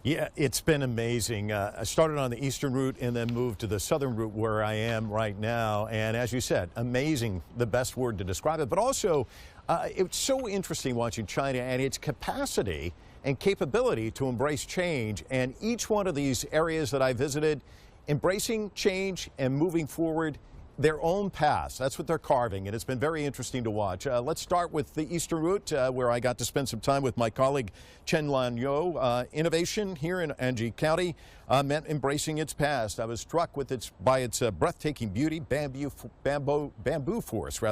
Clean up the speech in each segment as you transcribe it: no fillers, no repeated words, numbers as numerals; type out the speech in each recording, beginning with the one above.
Yeah, it's been amazing. I started on the eastern route and then moved to the southern route where I am right now. And as you said, amazing, the best word to describe it. But also, it's so interesting watching China and its capacity and capability to embrace change. And each one of these areas that I visited, embracing change and moving forward their own paths. That's what they're carving, and it's been very interesting to watch. Let's start with the eastern route, where I got to spend some time with my colleague Chen Lan Yo. Innovation here in Anji County meant embracing its past. I was struck with by its breathtaking beauty, bamboo forest,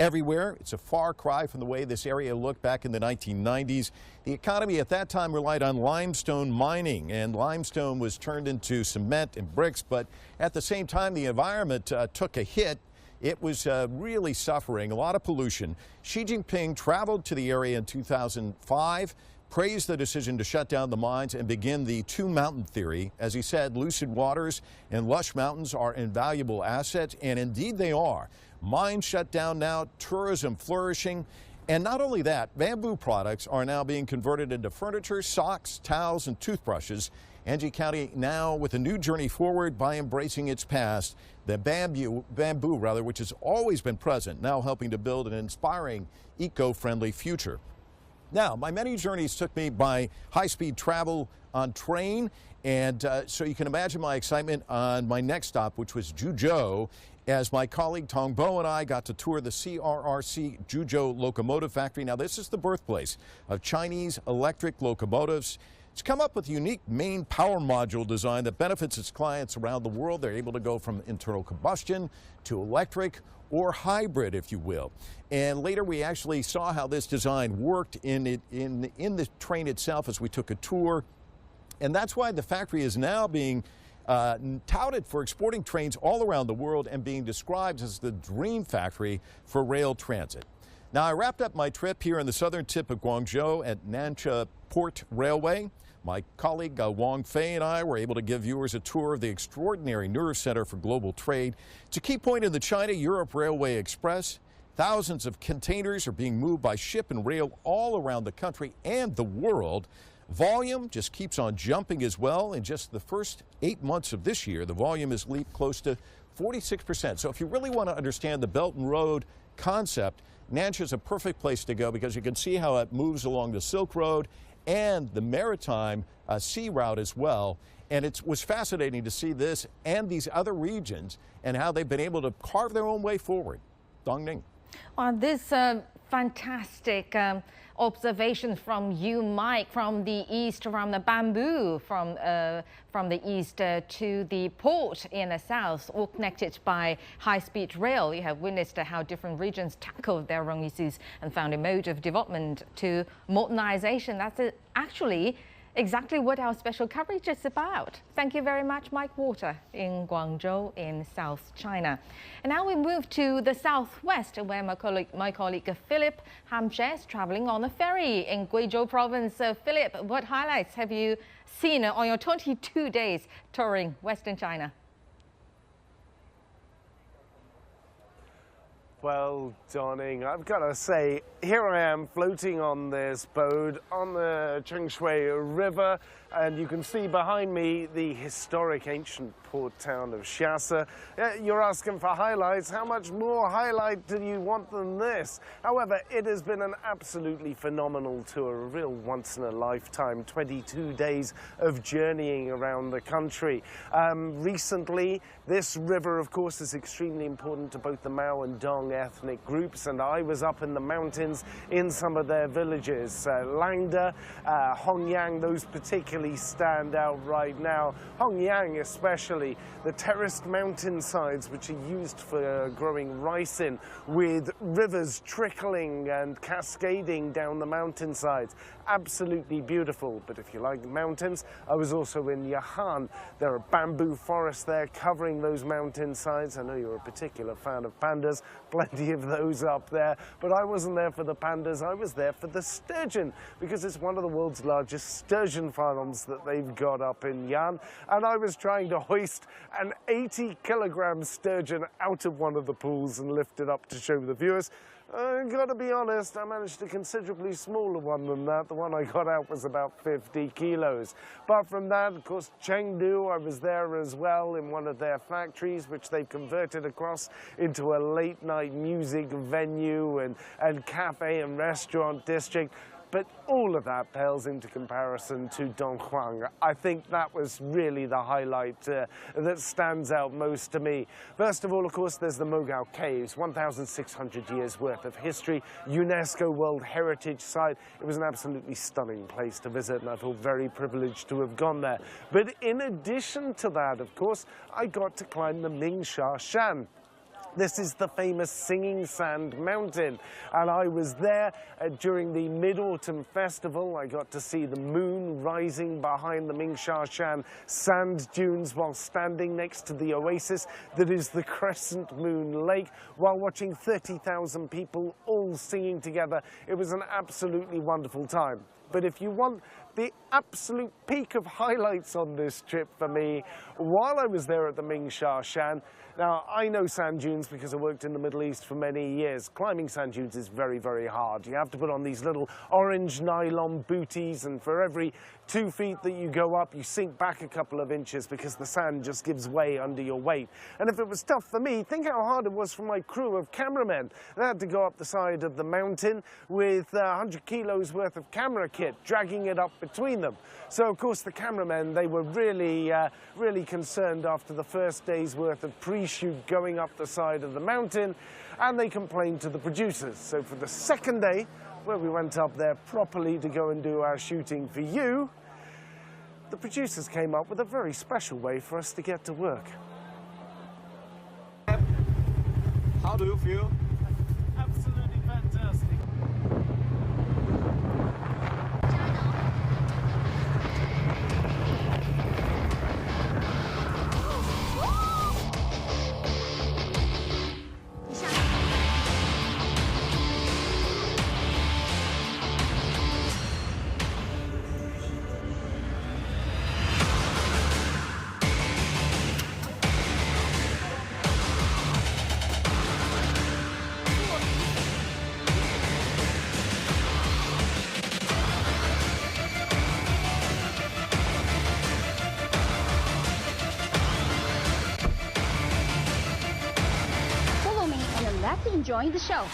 everywhere. It's a far cry from the way this area looked back in the 1990s. The economy at that time relied on limestone mining, and limestone was turned into cement and bricks, but at the same time the environment took a hit. It was really suffering, a lot of pollution. Xi Jinping traveled to the area in 2005, praised the decision to shut down the mines and begin the two-mountain theory. As he said, lucid waters and lush mountains are invaluable assets, and indeed they are. Mines shut down now, tourism flourishing, and not only that, bamboo products are now being converted into furniture, socks, towels, and toothbrushes. Anji County now with a new journey forward by embracing its past, the bamboo, which has always been present, now helping to build an inspiring, eco-friendly future. Now, my many journeys took me by high-speed travel on train, and so you can imagine my excitement on my next stop, which was Juzhou, as my colleague Tong Bo and I got to tour the CRRC Juzhou Locomotive Factory. Now, this is the birthplace of Chinese electric locomotives. It's come up with a unique main power module design that benefits its clients around the world. They're able to go from internal combustion to electric or hybrid, if you will. And later we actually saw how this design worked in the train itself as we took a tour. And that's why the factory is now being touted for exporting trains all around the world and being described as the dream factory for rail transit. Now, I wrapped up my trip here in the southern tip of Guangzhou at Nansha Port Railway. My colleague Wang Fei and I were able to give viewers a tour of the extraordinary nerve center for global trade. It's a key point in the China-Europe Railway Express. Thousands of containers are being moved by ship and rail all around the country and the world. Volume just keeps on jumping as well. In just the first 8 months of this year, the volume has leaped close to 46%. So if you really want to understand the Belt and Road concept, Nansha is a perfect place to go because you can see how it moves along the Silk Road and the maritime sea route as well. And it was fascinating to see this and these other regions and how they've been able to carve their own way forward. Dong Ning. On this fantastic observations from you, Mike, from the east, from the bamboo, from the east to the port in the south, all connected by high-speed rail. You have witnessed how different regions tackled their own issues and found a mode of development to modernization. That's actually exactly what our special coverage is about. Thank you very much, Mike Water in Guangzhou in South China. And now we move to the southwest, where my colleague Philip Hamshe is traveling on a ferry in Guizhou province. Philip, what highlights have you seen on your 22 days touring Western China? Well, Donning, I've got to say, here I am floating on this boat on the Chengshui River, and you can see behind me the historic ancient port town of Xiasa. You're asking for highlights. How much more highlight do you want than this? However, it has been an absolutely phenomenal tour, a real once-in-a-lifetime 22 days of journeying around the country. Recently, this river, of course, is extremely important to both the Mao and Dong ethnic groups, and I was up in the mountains in some of their villages. Langda, Hongyang, those particularly stand out right now. Hongyang especially, the terraced mountainsides which are used for growing rice in, with rivers trickling and cascading down the mountainsides. Absolutely beautiful. But if you like mountains, I was also in Yahan. There are bamboo forests there covering those mountainsides. I know you're a particular fan of pandas, plenty of those up there, but I wasn't there for the pandas, I was there for the sturgeon, because it's one of the world's largest sturgeon farms that they've got up in Yan, and I was trying to hoist an 80-kilogram sturgeon out of one of the pools and lift it up to show the viewers. Gotta be honest, I managed a considerably smaller one than that. The one I got out was about 50 kilos. Apart from that, of course, Chengdu, I was there as well in one of their factories, which they've converted across into a late-night music venue and cafe and restaurant district. But all of that pales into comparison to Donghuang. I think that was really the highlight that stands out most to me. First of all, of course, there's the Mogao Caves, 1,600 years worth of history, UNESCO World Heritage Site. It was an absolutely stunning place to visit, and I feel very privileged to have gone there. But in addition to that, of course, I got to climb the Mingsha Shan. This is the famous Singing Sand Mountain, and I was there during the Mid-Autumn Festival. I got to see the moon rising behind the Mingsha Shan sand dunes while standing next to the oasis that is the Crescent Moon Lake, while watching 30,000 people all singing together. It was an absolutely wonderful time. But if you want the absolute peak of highlights on this trip for me, while I was there at the Mingsha Shan, now, I know sand dunes because I worked in the Middle East for many years. Climbing sand dunes is very, very hard. You have to put on these little orange nylon booties, and for every 2 feet that you go up, you sink back a couple of inches because the sand just gives way under your weight. And if it was tough for me, think how hard it was for my crew of cameramen. They had to go up the side of the mountain with 100 kilos worth of camera kit, dragging it up between them. So, of course, the cameramen, they were really, really concerned after the first day's worth of pre-shoot going up the side of the mountain, and they complained to the producers. So for the second day, where we went up there properly to go and do our shooting for you, the producers came up with a very special way for us to get to work. How do you feel? Absolutely fantastic. Enjoying the show.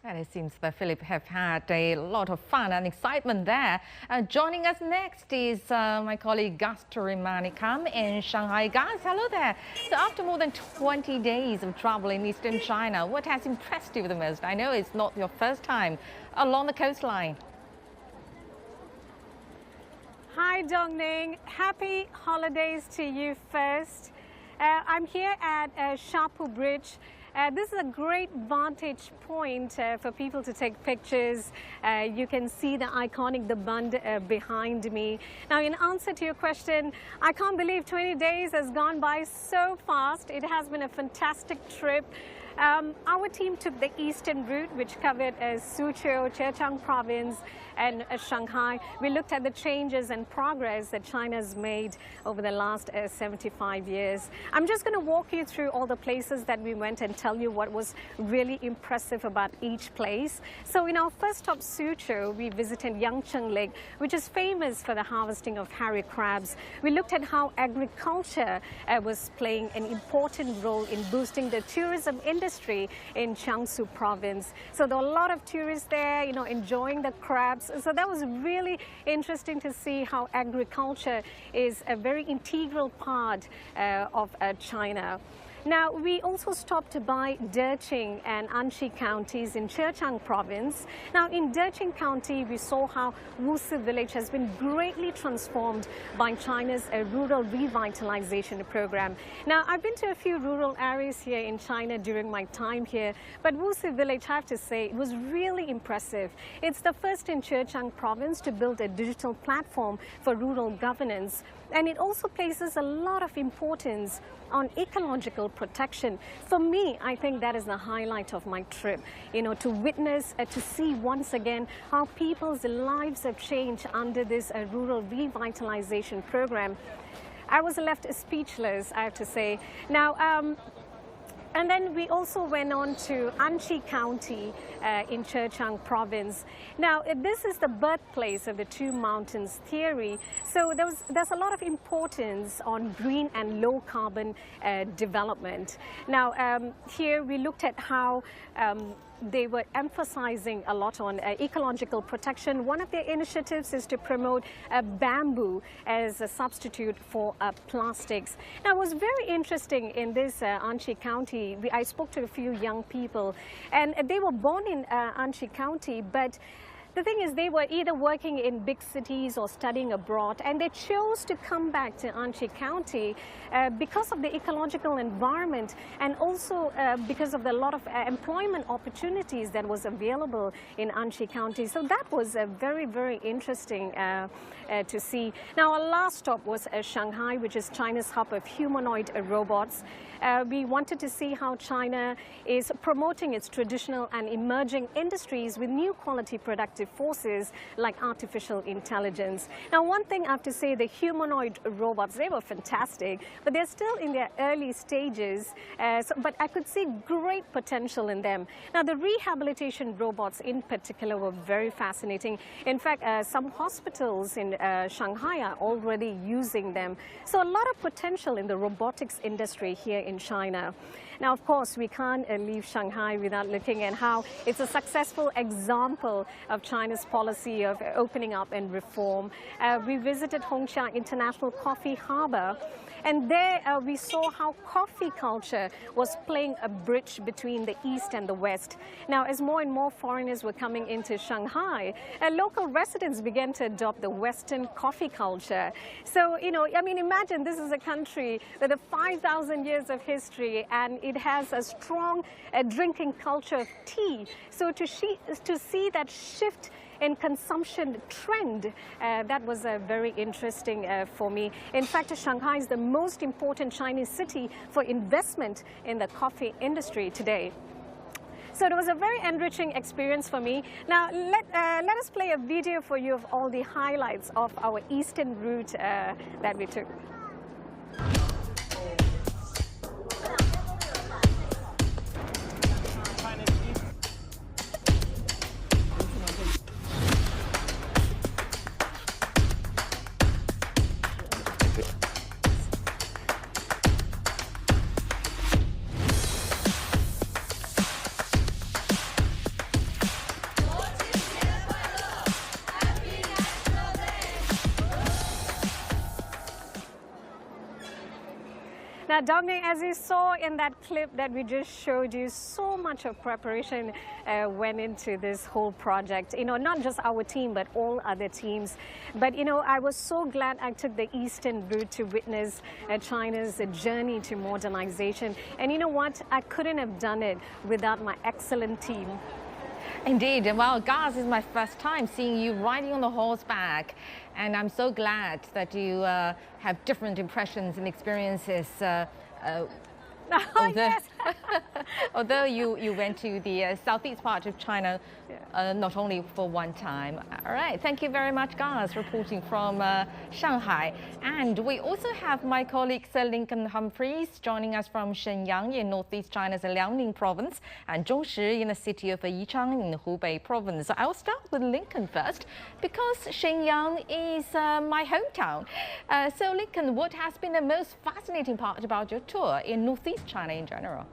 And it seems that Philip have had a lot of fun and excitement there. Joining us next is my colleague Gus Turimanikam in Shanghai. Gus, hello there. So after more than 20 days of travel in eastern China, what has impressed you the most? I know it's not your first time along the coastline. Hi, Dongning. Happy holidays to you first. I'm here at Shapu Bridge. This is a great vantage point for people to take pictures. You can see the iconic The Bund behind me. Now, in answer to your question, I can't believe 20 days has gone by so fast. It has been a fantastic trip. Our team took the eastern route, which covered Suzhou, Zhejiang province, and Shanghai. We looked at the changes and progress that China's made over the last 75 years. I'm just going to walk you through all the places that we went and tell you what was really impressive about each place. So in our first stop, Suzhou, we visited Yangcheng Lake, which is famous for the harvesting of hairy crabs. We looked at how agriculture was playing an important role in boosting the tourism industry in Jiangsu province. So there were a lot of tourists there, enjoying the crabs. So that was really interesting to see how agriculture is a very integral part of China. Now, we also stopped by Decheng and Anxi counties in Zhejiang province. Now, in Decheng County, we saw how Wusi village has been greatly transformed by China's rural revitalization program. Now, I've been to a few rural areas here in China during my time here, but Wusi village, I have to say, it was really impressive. It's the first in Zhejiang province to build a digital platform for rural governance. And it also places a lot of importance on ecological ecological protection. For me, I think that is the highlight of my trip, you know, to witness, to see once again how people's lives have changed under this rural revitalization program. I was left speechless, I have to say. Now, and then we also went on to Anchi County in Zhejiang province. Now, this is the birthplace of the two mountains theory. So there's a lot of importance on green and low carbon development. Now, here we looked at how they were emphasizing a lot on ecological protection. One of their initiatives is to promote bamboo as a substitute for plastics. Now, it was very interesting in this Anchi County. I spoke to a few young people, and they were born in Anchi County, but the thing is, they were either working in big cities or studying abroad, and they chose to come back to Anchi County because of the ecological environment, and also because of the lot of employment opportunities that was available in Anchi County. So that was very, very interesting to see. Now, our last stop was Shanghai, which is China's hub of humanoid robots. We wanted to see how China is promoting its traditional and emerging industries with new quality productive forces like artificial intelligence. Now, one thing I have to say, the humanoid robots, they were fantastic, but they're still in their early stages, but I could see great potential in them. Now, the rehabilitation robots in particular were very fascinating. In fact, some hospitals in Shanghai are already using them. So a lot of potential in the robotics industry here in China. Now, of course, we can't leave Shanghai without looking at how it's a successful example of China's policy of opening up and reform. We visited Hongqiang International Coffee Harbor, and there we saw how coffee culture was playing a bridge between the East and the West. Now, as more and more foreigners were coming into Shanghai, local residents began to adopt the Western coffee culture. So, you know, I mean, imagine this is a country with a 5,000 years of history, and it has a strong drinking culture of tea. So to see that shift in consumption trend, that was very interesting for me. In fact, Shanghai is the most important Chinese city for investment in the coffee industry today. So it was a very enriching experience for me. Now, let us play a video for you of all the highlights of our eastern route that we took. Now, Dongning, as you saw in that clip that we just showed you, so much of preparation went into this whole project. You know, not just our team, but all other teams. But, you know, I was so glad I took the eastern route to witness China's journey to modernization. And you know what? I couldn't have done it without my excellent team. Indeed. Well, Gaz, this is my first time seeing you riding on the horseback. And I'm so glad that you have different impressions and experiences. Yes. Although you went to the southeast part of China, not only for one time. All right, thank you very much, Gaz, reporting from Shanghai. And we also have my colleague Sir Lincoln Humphreys joining us from Shenyang in northeast China's Liaoning province, and Zhongshi in the city of Yichang in Hubei province. So I'll start with Lincoln first, because Shenyang is my hometown. So Lincoln, what has been the most fascinating part about your tour in northeast China in general?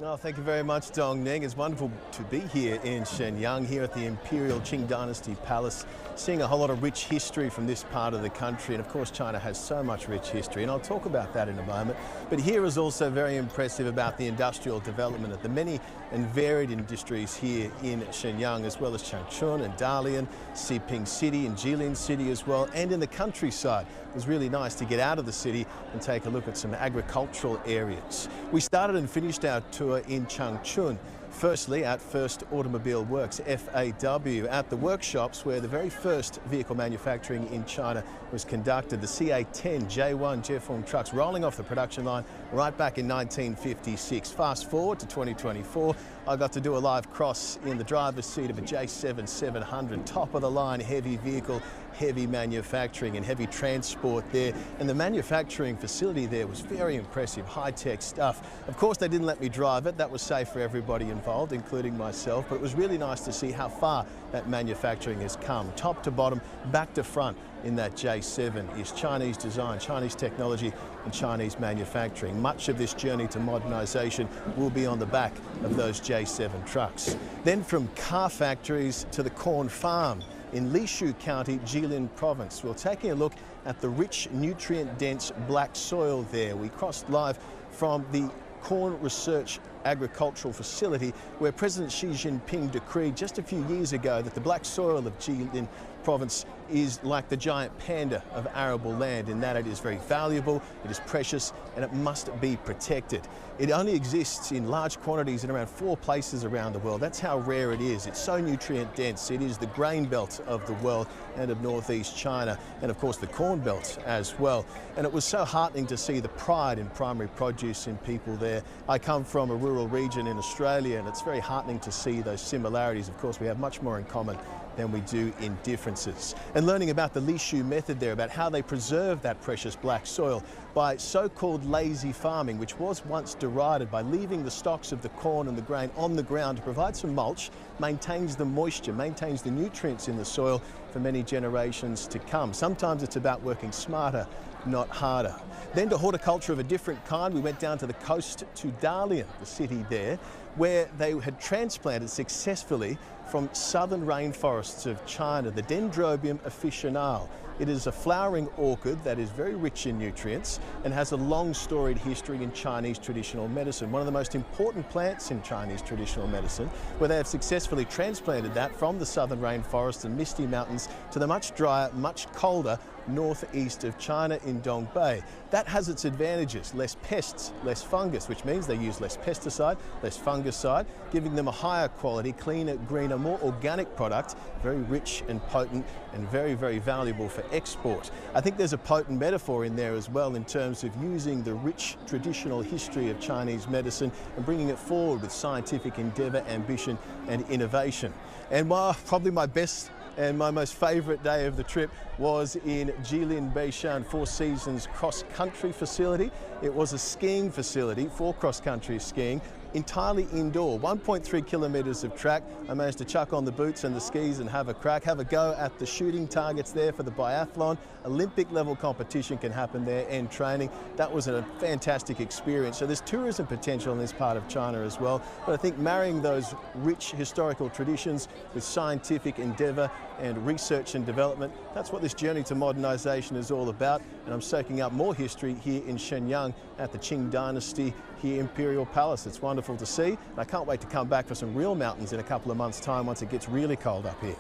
Oh, thank you very much, Dong Ning. It's wonderful to be here in Shenyang, here at the Imperial Qing Dynasty Palace, seeing a whole lot of rich history from this part of the country. And of course, China has so much rich history, and I'll talk about that in a moment. But here is also very impressive about the industrial development of the many and varied industries here in Shenyang, as well as Changchun and Dalian, Siping City and Jilin City as well, and in the countryside. It was really nice to get out of the city and take a look at some agricultural areas. We started and finished our tour in Changchun, Firstly, at First Automobile Works, FAW, at the workshops where the very first vehicle manufacturing in China was conducted. The CA10 J1 Jiefeng trucks rolling off the production line right back in 1956. Fast forward to 2024, I got to do a live cross in the driver's seat of a J7 700, top of the line heavy vehicle, heavy manufacturing and heavy transport there. And the manufacturing facility there was very impressive, high-tech stuff. Of course, they didn't let me drive it. That was safe for everybody involved, including myself. But it was really nice to see how far that manufacturing has come, top to bottom, back to front. In that J7 is Chinese design, Chinese technology and Chinese manufacturing. Much of this journey to modernisation will be on the back of those J7 trucks. Then from car factories to the corn farm in Lishu County, Jilin Province. We're taking a look at the rich, nutrient-dense black soil there. We crossed live from the Corn Research Agricultural Facility, where President Xi Jinping decreed just a few years ago that the black soil of Jilin Province is like the giant panda of arable land in that it is very valuable, it is precious, and it must be protected. It only exists in large quantities in around 4 places around the world. That's how rare it is. It's so nutrient dense. It is the grain belt of the world and of northeast China, and of course the corn belt as well. And it was so heartening to see the pride in primary produce in people there. I come from a rural region in Australia, and it's very heartening to see those similarities. Of course, we have much more in common than we do in differences. And learning about the Lishu method there, about how they preserve that precious black soil by so-called lazy farming, which was once derided, by leaving the stalks of the corn and the grain on the ground to provide some mulch, maintains the moisture, maintains the nutrients in the soil for many generations to come. Sometimes it's about working smarter, not harder. Then to horticulture of a different kind, we went down to the coast to Dalian, the city there, where they had transplanted successfully from southern rainforests of China, the Dendrobium officinale. It is a flowering orchid that is very rich in nutrients and has a long storied history in Chinese traditional medicine. One of the most important plants in Chinese traditional medicine, where they have successfully transplanted that from the southern rainforests and misty mountains to the much drier, much colder northeast of China in Dongbei. That has its advantages: less pests, less fungus, which means they use less pesticide, less fungicide, giving them a higher quality, cleaner, greener, more organic product, very rich and potent and very, very valuable for export. I think there's a potent metaphor in there as well in terms of using the rich traditional history of Chinese medicine and bringing it forward with scientific endeavour, ambition and innovation. And while probably my best and my most favourite day of the trip was in Jilin Beishan Four Seasons cross-country facility. It was a skiing facility for cross-country skiing, entirely indoor, 1.3 kilometres of track. I managed to chuck on the boots and the skis and have a crack, have a go at the shooting targets there for the biathlon. Olympic level competition can happen there and training. That was a fantastic experience. So there's tourism potential in this part of China as well. But I think marrying those rich historical traditions with scientific endeavour and research and development, that's what this journey to modernisation is all about. And I'm soaking up more history here in Shenyang at the Qing Dynasty here Imperial Palace. It's wonderful to see. And I can't wait to come back for some real mountains in a couple of months' time once it gets really cold up here.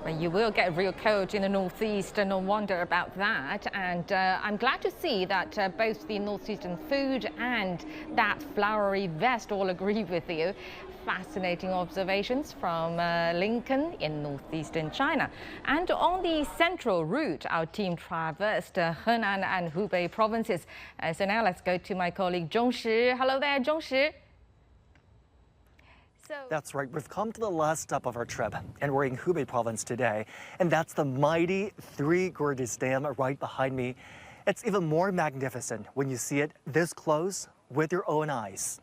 Well, you will get real cold in the northeast, and no wonder about that. And I'm glad to see that both the northeastern food and that flowery vest all agree with you. Fascinating observations from Lincoln in northeastern China. And on the central route, our team traversed Henan and Hubei provinces. So now let's go to my colleague Zhongshi. Hello there, Zhongshi. That's right. We've come to the last stop of our trip, and we're in Hubei province today. And that's the mighty Three Gorges Dam right behind me. It's even more magnificent when you see it this close with your own eyes.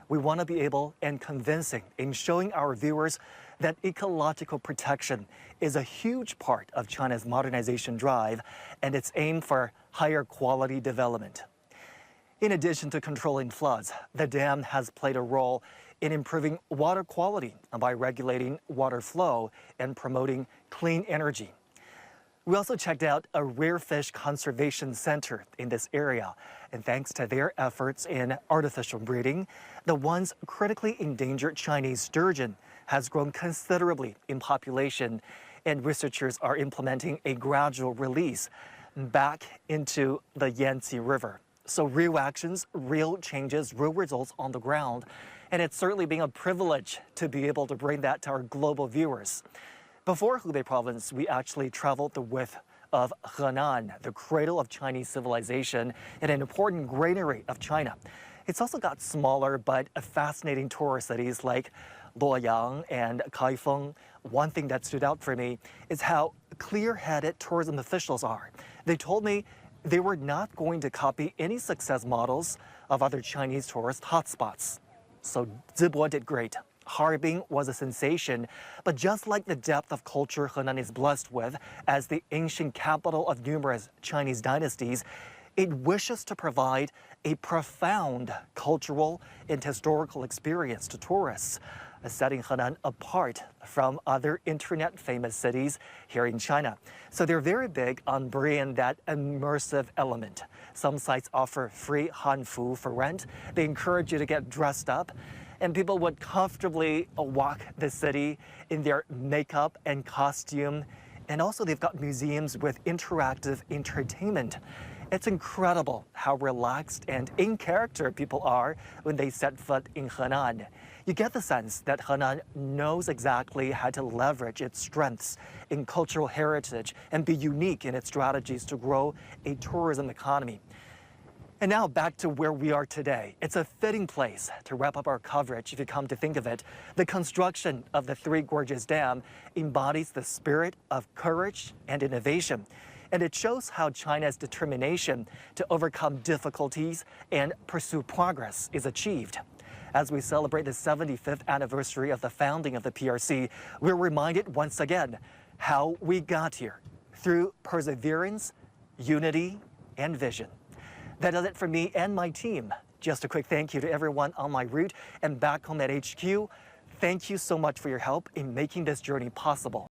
We want to be able and convincing in showing our viewers that ecological protection is a huge part of China's modernization drive and its aim for higher quality development. In addition to controlling floods, the dam has played a role in improving water quality by regulating water flow and promoting clean energy. We also checked out a rare fish conservation center in this area, and thanks to their efforts in artificial breeding, the once critically endangered Chinese sturgeon has grown considerably in population, and researchers are implementing a gradual release back into the Yangtze River. So real actions, real changes, real results on the ground. And it's certainly been a privilege to be able to bring that to our global viewers. Before Hubei province, we actually traveled the width of Henan, the cradle of Chinese civilization and an important granary of China. It's also got smaller but fascinating tourist cities like Luoyang and Kaifeng. One thing that stood out for me is how clear-headed tourism officials are. They told me they were not going to copy any success models of other Chinese tourist hotspots. So Zibo did great. Harbin was a sensation, but just like the depth of culture Henan is blessed with as the ancient capital of numerous Chinese dynasties, it wishes to provide a profound cultural and historical experience to tourists, setting Henan apart from other internet-famous cities here in China. So they're very big on bringing that immersive element. Some sites offer free Hanfu for rent. They encourage you to get dressed up, and people would comfortably walk the city in their makeup and costume. And also they've got museums with interactive entertainment. It's incredible how relaxed and in character people are when they set foot in Henan. You get the sense that Henan knows exactly how to leverage its strengths in cultural heritage and be unique in its strategies to grow a tourism economy. And now back to where we are today. It's a fitting place to wrap up our coverage if you come to think of it. The construction of the Three Gorges Dam embodies the spirit of courage and innovation. And it shows how China's determination to overcome difficulties and pursue progress is achieved. As we celebrate the 75th anniversary of the founding of the PRC, we're reminded once again how we got here through perseverance, unity, and vision. That does it for me and my team. Just a quick thank you to everyone on my route and back home at HQ. Thank you so much for your help in making this journey possible.